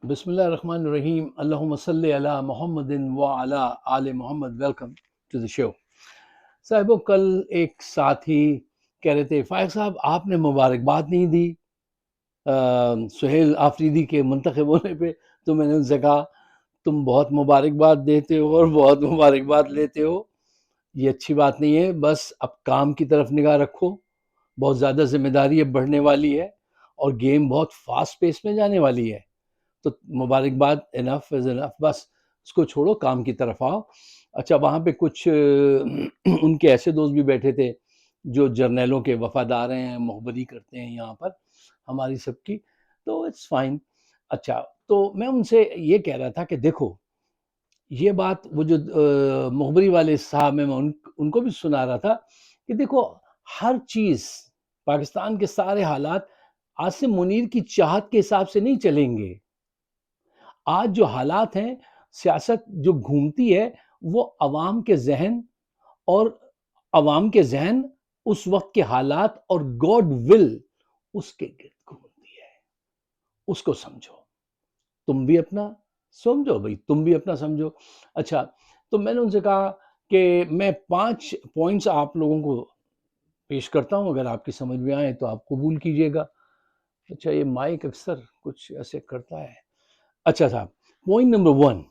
بسم اللہ الرحمن الرحیم، اللہم صلی علی محمد وعلی آل محمد۔ ویلکم ٹو دی شو۔ صاحبو، کل ایک ساتھی کہہ رہے تھے فائق صاحب آپ نے مبارکباد نہیں دی سہیل آفریدی کے منتخب ہونے پہ، تو میں نے ان سے کہا تم بہت مبارکباد دیتے ہو اور بہت مبارکباد لیتے ہو، یہ اچھی بات نہیں ہے۔ بس اب کام کی طرف نگاہ رکھو، بہت زیادہ ذمہ داری اب بڑھنے والی ہے اور گیم بہت فاسٹ پیس میں جانے والی ہے، تو مبارکباد انف از انف، بس اس کو چھوڑو، کام کی طرف آؤ۔ اچھا، وہاں پہ کچھ ان کے ایسے دوست بھی بیٹھے تھے جو جرنیلوں کے وفادار ہیں، مخبری کرتے ہیں یہاں پر ہماری سب کی، تو اٹس فائن۔ اچھا، تو میں ان سے یہ کہہ رہا تھا کہ دیکھو یہ بات، وہ جو مخبری والے صاحب میں ان کو بھی سنا رہا تھا کہ دیکھو ہر چیز، پاکستان کے سارے حالات عاصم منیر کی چاہت کے حساب سے نہیں چلیں گے۔ آج جو حالات ہیں، سیاست جو گھومتی ہے وہ عوام کے ذہن، اور عوام کے ذہن اس وقت کے حالات اور گاڈ ول اس کے گرد گھومتی ہے۔ اس کو سمجھو، تم بھی اپنا سمجھو بھائی، تم بھی اپنا سمجھو۔ اچھا، تو میں نے ان سے کہا کہ میں 5 پوائنٹس آپ لوگوں کو پیش کرتا ہوں، اگر آپ کی سمجھ میں آئے تو آپ قبول کیجئے گا۔ اچھا، یہ مائک اکثر کچھ ایسے کرتا ہے۔ اچھا صاحب، پوائنٹ نمبر 1،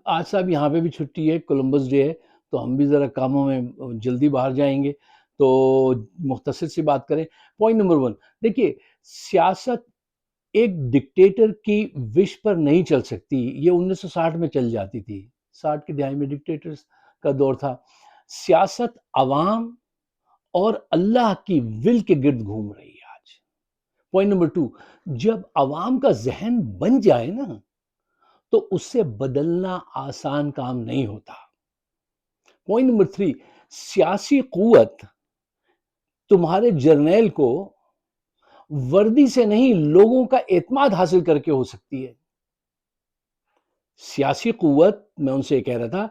آج صاحب یہاں پہ بھی چھٹی ہے، کولمبس ڈے ہے، تو ہم بھی ذرا کاموں میں جلدی باہر جائیں گے، تو مختصر سی بات کریں۔ پوائنٹ نمبر 1، دیکھیے سیاست ایک ڈکٹیٹر کی وش پر نہیں چل سکتی، یہ 1960 میں چل جاتی تھی، 60 کی دہائی میں ڈکٹیٹرز کا دور تھا۔ سیاست عوام اور اللہ کی ول کے گرد گھوم رہی ہے آج۔ پوائنٹ نمبر 2، جب عوام کا ذہن بن جائے نا تو اس سے بدلنا آسان کام نہیں ہوتا۔ پوائنٹ نمبر 3، سیاسی قوت تمہارے جرنیل کو وردی سے نہیں، لوگوں کا اعتماد حاصل کر کے ہو سکتی ہے۔ سیاسی قوت، میں ان سے یہ کہہ رہا تھا،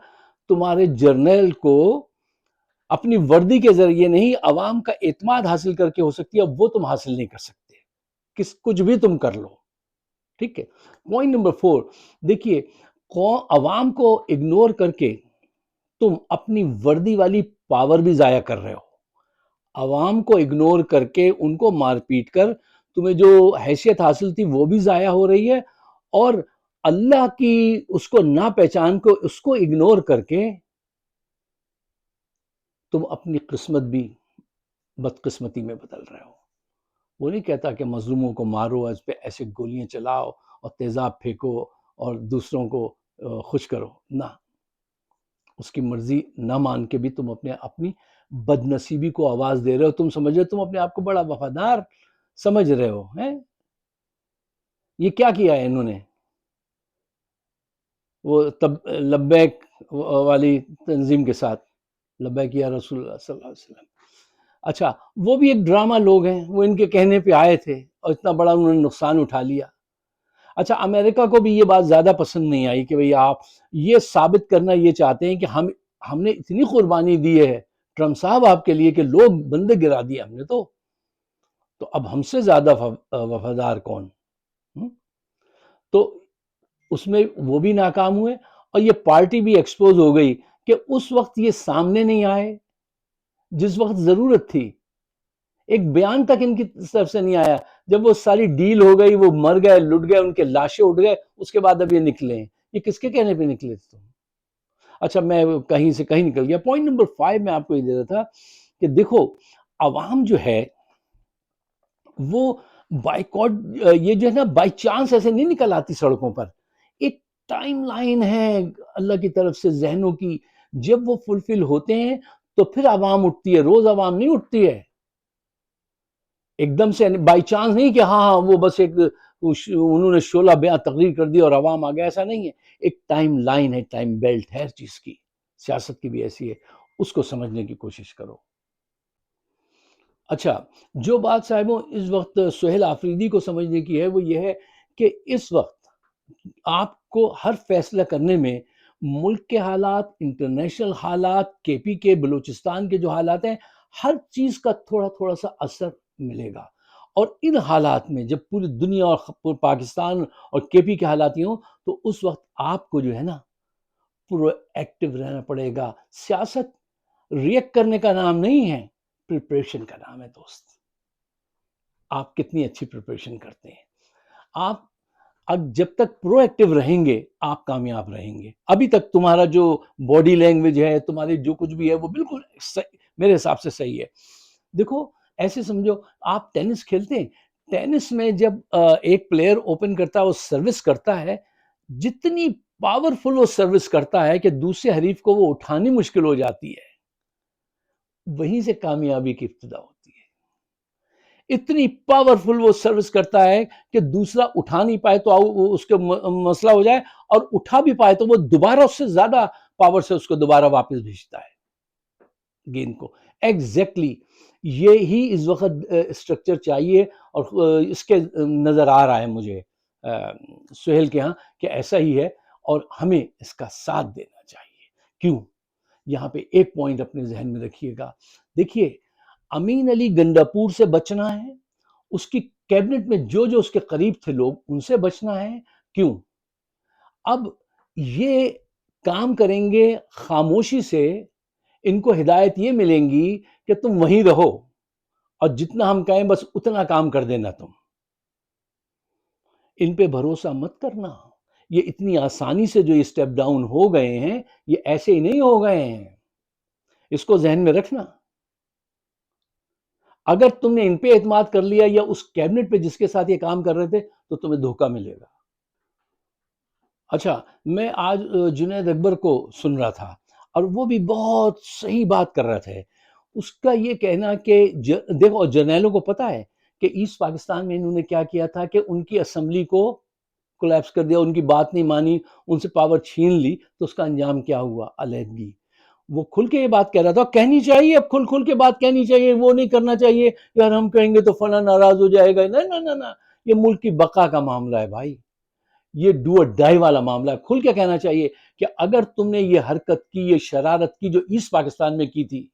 تمہارے جرنیل کو اپنی وردی کے ذریعے نہیں، عوام کا اعتماد حاصل کر کے ہو سکتی ہے، وہ تم حاصل نہیں کر سکتے، کچھ بھی تم کر لو، ٹھیک ہے۔ پوائنٹ نمبر 4، دیکھیے عوام کو اگنور کر کے تم اپنی وردی والی پاور بھی ضائع کر رہے ہو۔ عوام کو اگنور کر کے، ان کو مار پیٹ کر تمہیں جو حیثیت حاصل تھی وہ بھی ضائع ہو رہی ہے، اور اللہ کی اس کو نہ پہچان کو، اس کو اگنور کر کے تم اپنی قسمت بھی بدقسمتی میں بدل رہے ہو۔ وہ نہیں کہتا کہ مظلوموں کو مارو، اس پہ ایسے گولیاں چلاؤ اور تیزاب پھینکو اور دوسروں کو خوش کرو، نہ، اس کی مرضی نہ مان کے بھی تم اپنی بد نصیبی کو آواز دے رہے ہو۔ تم سمجھ رہے ہو، تم اپنے آپ کو بڑا وفادار سمجھ رہے ہو ہیں؟ یہ کیا کیا ہے انہوں نے؟ وہ لبیک والی تنظیم کے ساتھ، لبیک یا رسول اللہ صلی اللہ علیہ وسلم۔ اچھا، وہ بھی ایک ڈرامہ لوگ ہیں، وہ ان کے کہنے پہ آئے تھے اور اتنا بڑا انہوں نے نقصان اٹھا لیا۔ اچھا، امریکہ کو بھی یہ بات زیادہ پسند نہیں آئی کہ بھئی آپ یہ ثابت کرنا یہ چاہتے ہیں کہ ہم نے اتنی قربانی دی ہے ٹرمپ صاحب آپ کے لیے کہ لوگ بندے گرا دیے ہم نے، تو اب ہم سے زیادہ وفادار کون؟ تو اس میں وہ بھی ناکام ہوئے، اور یہ پارٹی بھی ایکسپوز ہو گئی کہ اس وقت یہ سامنے نہیں آئے جس وقت ضرورت تھی، ایک بیان تک ان کی طرف سے نہیں آیا۔ جب وہ ساری ڈیل ہو گئی، وہ مر گئے، لٹ گئے، ان کے لاشیں اٹھ گئے، اس کے بعد اب یہ نکلے ہیں، یہ کس کے کہنے پہ نکلے تھے؟ اچھا، میں کہیں سے کہیں نکل گیا۔ پوائنٹ نمبر 5 میں آپ کو یہ دے رہا تھا کہ دیکھو عوام جو ہے وہ بائیکاٹ، یہ جو ہے نا بائی چانس ایسے نہیں نکل آتی سڑکوں پر، ایک ٹائم لائن ہے اللہ کی طرف سے ذہنوں کی، جب وہ فلفل ہوتے ہیں تو پھر عوام اٹھتی ہے، روز عوام نہیں اٹھتی ہے ایک دم سے، بائی چانس نہیں کہ ہاں وہ بس ایک انہوں نے شعلہ بیاں تقریر کر دی اور عوام آ گیا، ایسا نہیں ہے، ایک ٹائم لائن ہے، ٹائم بیلٹ ہے ہر چیز کی، سیاست کی بھی ایسی ہے، اس کو سمجھنے کی کوشش کرو۔ اچھا، جو بات صاحبوں اس وقت سہیل آفریدی کو سمجھنے کی ہے وہ یہ ہے کہ اس وقت آپ کو ہر فیصلہ کرنے میں ملک کے حالات، انٹرنیشنل حالات، کے پی کے بلوچستان کے جو حالات ہیں، ہر چیز کا تھوڑا تھوڑا سا اثر ملے گا، اور ان حالات میں جب پوری دنیا اور پاکستان اور کے پی کے حالات یہ ہوں تو اس وقت آپ کو جو ہے نا پرو ایکٹیو رہنا پڑے گا. سیاست ریئیکٹ کرنے کا نام نہیں ہے، پریپریشن کا نام ہے دوست. آپ کتنی اچھی پریپریشن کرتے ہیں. آپ جب تک پرو ایکٹیو رہیں گے آپ کامیاب رہیں گے. ابھی تک تمہارا جو باڈی لینگویج ہے، تمہاری جو کچھ بھی ہے، وہ بالکل میرے حساب سے صحیح ہے. دیکھو ایسے سمجھو آپ ٹینس کھیلتے ہیں، ٹینس میں جب ایک پلیئر اوپن کرتا ہے وہ سروس کرتا ہے، جتنی پاورفل وہ سروس کرتا ہے کہ دوسرے حریف کو وہ اٹھانی مشکل ہو جاتی ہے، وہیں سے کامیابی کی ابتدا ہوتی ہے. اتنی پاورفل وہ سروس کرتا ہے کہ دوسرا اٹھا نہیں پائے تو اس کے مسئلہ ہو جائے، اور اٹھا بھی پائے تو وہ دوبارہ اس سے زیادہ پاور سے اس کو دوبارہ واپس بھیجتا ہے گیند کو. ایگزیکٹلی یہی اس وقت اسٹرکچر چاہیے، اور اس کے نظر آ رہا ہے مجھے سہیل کے ہاں کہ ایسا ہی ہے، اور ہمیں اس کا ساتھ دینا چاہیے. کیوں؟ یہاں پہ ایک پوائنٹ اپنے ذہن میں رکھیے گا. دیکھیے امین علی گنڈاپور سے بچنا ہے، اس کی کیبنٹ میں جو جو اس کے قریب تھے لوگ ان سے بچنا ہے. کیوں؟ اب یہ کام کریں گے خاموشی سے، ان کو ہدایت یہ ملیں گی کہ تم وہیں رہو اور جتنا ہم کہیں بس اتنا کام کر دینا. تم ان پہ بھروسہ مت کرنا. یہ اتنی آسانی سے جو یہ اسٹیپ ڈاؤن ہو گئے ہیں یہ ایسے ہی نہیں ہو گئے ہیں، اس کو ذہن میں رکھنا. اگر تم نے ان پہ اعتماد کر لیا یا اس کیبنٹ پہ جس کے ساتھ یہ کام کر رہے تھے تو تمہیں دھوکہ ملے گا. اچھا میں آج جنید اکبر کو سن رہا تھا اور وہ بھی بہت صحیح بات کر رہے تھے. اس کا یہ کہنا کہ دیکھو جرنیلوں کو پتا ہے کہ ایسٹ پاکستان میں انہوں نے کیا کیا تھا کہ ان کی اسمبلی کو کولیپس کر دیا، ان کی بات نہیں مانی، ان سے پاور چھین لی، تو اس کا انجام کیا ہوا؟ علیحدگی. وہ کھل کے یہ بات کہہ رہا تھا، کہنی چاہیے، اب کھل کے بات کہنی چاہیے، وہ نہیں کرنا چاہیے یار ہم کہیں گے تو فلاں ناراض ہو جائے گا. نہ یہ ملک کی بقا کا معاملہ ہے بھائی، یہ ڈو اور ڈائی والا معاملہ ہے. کھل کے کہنا چاہیے کہ اگر تم نے یہ حرکت کی، یہ شرارت کی جو ایسٹ پاکستان میں کی تھی،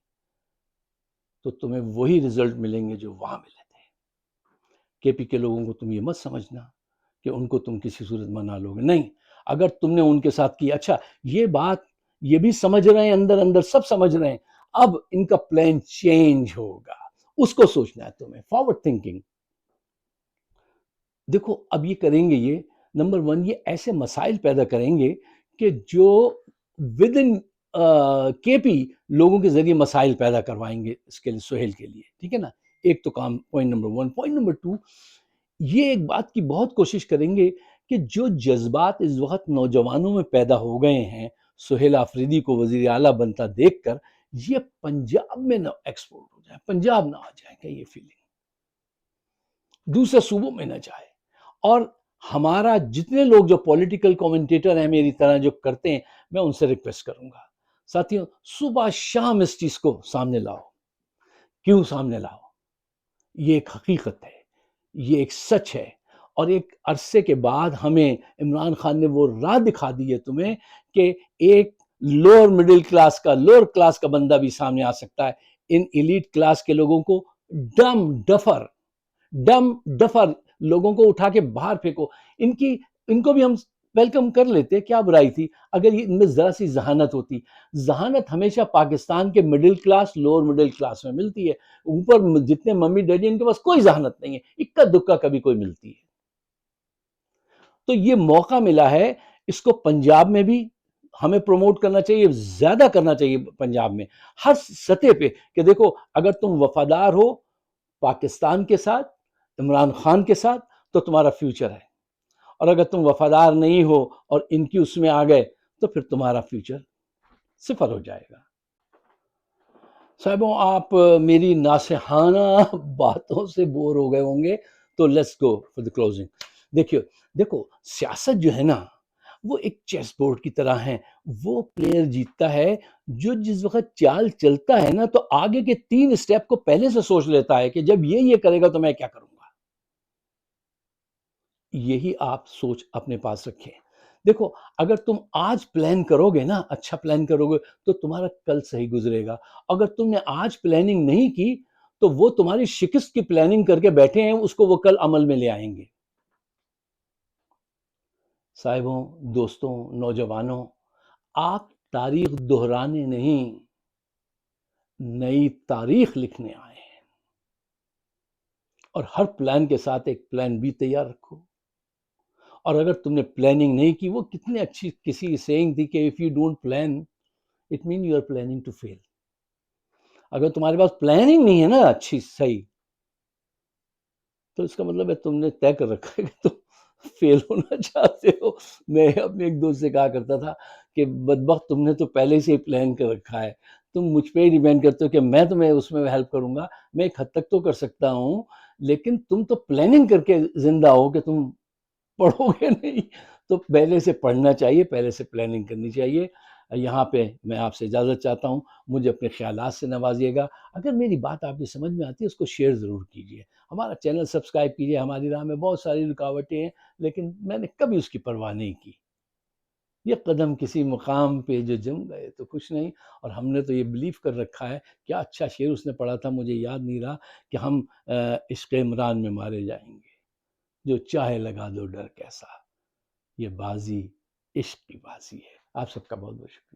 تو تمہیں وہی رزلٹ ملیں گے جو وہاں ملے تھے. کے پی کے لوگوں کو تم یہ مت سمجھنا کہ ان کو تم کسی صورت منا لو گے، نہیں. اگر تم نے ان کے ساتھ کی، اچھا یہ بات یہ بھی سمجھ رہے ہیں، اندر اندر سب سمجھ رہے ہیں، اب ان کا پلان چینج ہوگا، اس کو سوچنا ہے تمہیں. Forward thinking. دیکھو اب یہ کریں گے، یہ نمبر ون یہ ایسے مسائل پیدا کریں گے کہ جو ود ان کے پی لوگوں کے ذریعے مسائل پیدا کروائیں گے اس کے لیے، سہیل کے لیے. ٹھیک ہے نا؟ ایک تو کام point number one. Point number two, یہ ایک بات کی بہت کوشش کریں گے کہ جو جذبات اس وقت نوجوانوں میں پیدا ہو گئے ہیں سہیل آفریدی کو وزیر اعلیٰ بنتا دیکھ کر، یہ پنجاب میں نہ ایکسپورٹ ہو جائے، پنجاب نہ آ جائے گا یہ فیلنگ، دوسرے صوبوں میں نہ جائے. اور ہمارا جتنے لوگ جو پولیٹیکل کومنٹیٹر ہیں میری طرح جو کرتے ہیں، میں ان سے ریکویسٹ کروں گا ساتھیوں صبح شام اس چیز کو سامنے لاؤ. کیوں سامنے لاؤ؟ یہ ایک حقیقت ہے، یہ ایک سچ ہے. اور ایک عرصے کے بعد ہمیں عمران خان نے وہ راہ دکھا دی ہے تمہیں کہ ایک لوور مڈل کلاس کا، لوور کلاس کا بندہ بھی سامنے آ سکتا ہے. ان ایلیٹ کلاس کے لوگوں کو ڈم ڈفر لوگوں کو اٹھا کے باہر پھینکو. ان کو بھی ہم ویلکم کر لیتے، کیا برائی تھی اگر یہ ان میں ذرا سی ذہانت ہوتی. ذہانت ہمیشہ پاکستان کے middle class, lower middle class میں ملتی ہے. اوپر جتنے ممی ڈیڈی ان کے پاس کوئی ذہانت نہیں ہے، اکا دکا کبھی کوئی ملتی ہے. تو یہ موقع ملا ہے، اس کو پنجاب میں بھی ہمیں پروموٹ کرنا چاہیے، زیادہ کرنا چاہیے پنجاب میں ہر سطح پہ، کہ دیکھو اگر تم وفادار ہو پاکستان کے ساتھ، عمران خان کے ساتھ، تو تمہارا فیوچر ہے. اور اگر تم وفادار نہیں ہو اور ان کی اس میں آ گئے تو پھر تمہارا فیوچر صفر ہو جائے گا. صاحبوں آپ میری ناصحانہ باتوں سے بور ہو گئے ہوں گے، تو let's go for the closing. دیکھو سیاست جو ہے نا وہ ایک چیس بورڈ کی طرح ہے. وہ پلیئر جیتتا ہے جو جس وقت چال چلتا ہے نا تو آگے کے 3 اسٹیپ کو پہلے سے سوچ لیتا ہے کہ جب یہ کرے گا تو میں کیا کروں گا. یہی آپ سوچ اپنے پاس رکھیں. دیکھو اگر تم آج پلان کرو گے نا، اچھا پلان کرو گے تو تمہارا کل صحیح گزرے گا. اگر تم نے آج پلاننگ نہیں کی تو وہ تمہاری شکست کی پلاننگ کر کے بیٹھے ہیں، اس کو وہ کل عمل میں لے آئیں گے۔ صاحبوں، دوستوں، نوجوانوں، آپ تاریخ دہرانے نہیں، نئی تاریخ لکھنے آئے ہیں، اور ہر پلان کے ساتھ ایک پلان بھی تیار رکھو۔ اور اگر تم نے پلاننگ نہیں کی، وہ کتنے اچھی کسی سیئنگ تھی کہ if you don't plan it means you are planning to fail۔ اگر تمہارے پاس پلاننگ نہیں ہے نا اچھی صحیح، تو اس کا مطلب ہے تم نے طے کر رکھا ہے کہ تم فیل ہونا چاہتے ہو۔ میں اپنے ایک دوست سے کہا کرتا تھا کہ بدبخت، تم نے تو پہلے سے ہی پلان کر رکھا ہے، تم مجھ پہ ہی ڈیپینڈ کرتے ہو کہ میں تمہیں اس میں ہیلپ کروں گا۔ میں ایک حد تک تو کر سکتا ہوں، لیکن تم تو پلاننگ کر کے زندہ ہو کہ تم پڑھو گے نہیں۔ تو پہلے سے پڑھنا چاہیے، پہلے سے پلاننگ کرنی چاہیے۔ یہاں پہ میں آپ سے اجازت چاہتا ہوں، مجھے اپنے خیالات سے نوازیے گا۔ اگر میری بات آپ کی سمجھ میں آتی ہے، اس کو شیئر ضرور کیجیے، ہمارا چینل سبسکرائب کیجیے۔ ہماری راہ میں بہت ساری رکاوٹیں ہیں، لیکن میں نے کبھی اس کی پرواہ نہیں کی۔ یہ قدم کسی مقام پہ جو جم گئے تو کچھ نہیں، اور ہم نے تو یہ بلیو کر رکھا ہے۔ کیا اچھا شعر اس نے پڑھا تھا، مجھے یاد نہیں رہا، کہ ہم عشق عمران میں مارے جائیں گے، جو چاہے لگا دو ڈر کیسا، یہ بازی عشق کی بازی ہے۔ آپ سب کا بہت بہت شکریہ۔